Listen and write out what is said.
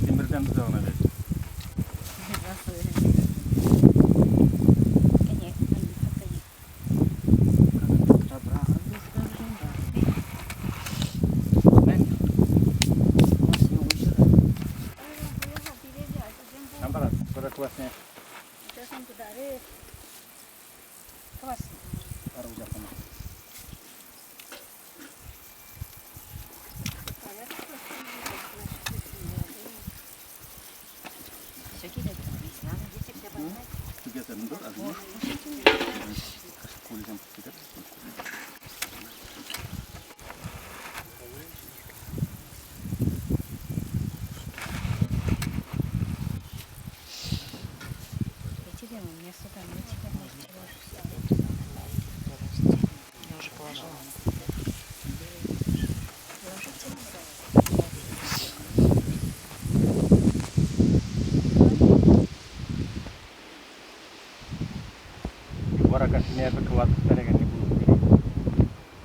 Timirden de ona ver. Właśnie czasem tu dary kwasne. parę udziałów. Где-то на дор, а думаешь? Кулизом кидать. Я уже положила. Варакашмия бекват